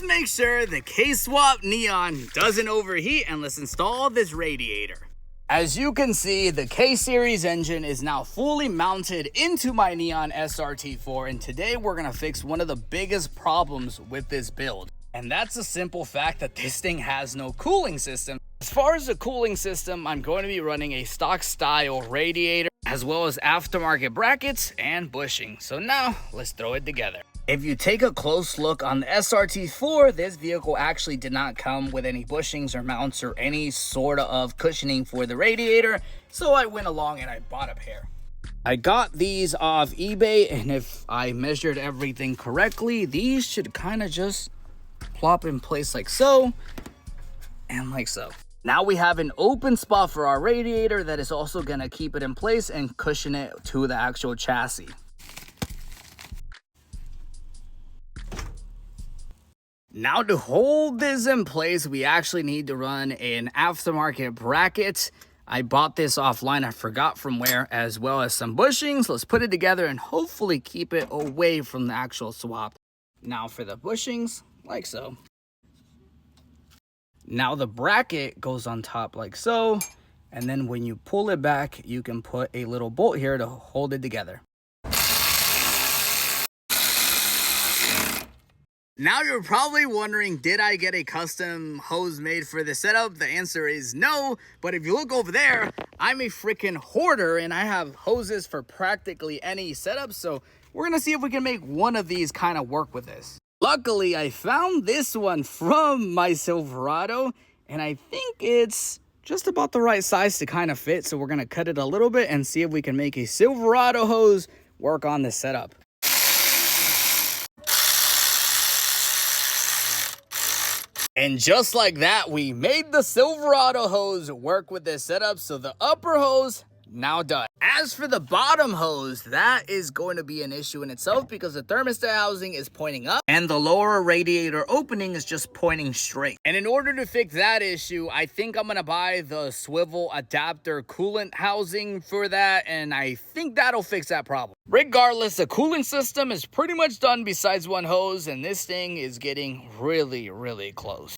Let's make sure the K-Swap Neon doesn't overheat, and let's install this radiator. As you can see, the K-Series engine is now fully mounted into my Neon SRT4, and today we're gonna fix one of the biggest problems with this build. And that's the simple fact that this thing has no cooling system. As far as the cooling system, I'm going to be running a stock style radiator, as well as aftermarket brackets and bushing. So now, let's throw it together. If you take a close look on the SRT4, this vehicle actually did not come with any bushings or mounts or any sort of cushioning for the radiator, so I went along and I bought a pair. I got these off eBay, and if I measured everything correctly, these should kind of just plop in place like so, and like so. Now we have an open spot for our radiator that is also going to keep it in place and cushion it to the actual chassis. Now to hold this in place, we actually need to run an aftermarket bracket. I bought this offline, I forgot from where, as well as some bushings. Let's put it together and hopefully keep it away from the actual swap. Now for the bushings, like so. Now the bracket goes on top like so, and then when you pull it back, you can put a little bolt here to hold it together. Now you're probably wondering, did I get a custom hose made for this setup? The answer is no, but if you look over there, I'm a freaking hoarder and I have hoses for practically any setup, so we're gonna see if we can make one of these kind of work with this. Luckily, I found this one from my Silverado, and I think it's just about the right size to kind of fit, so we're gonna cut it a little bit and see if we can make a Silverado hose work on this setup. And just like that, we made the Silverado hose work with this setup, so the upper hose, now done. As for the bottom hose, that is going to be an issue in itself because the thermostat housing is pointing up and the lower radiator opening is just pointing straight. And in order to fix that issue, I think I'm gonna buy the swivel adapter coolant housing for that, and I think that'll fix that problem. Regardless, the cooling system is pretty much done besides one hose, and this thing is getting really, really close.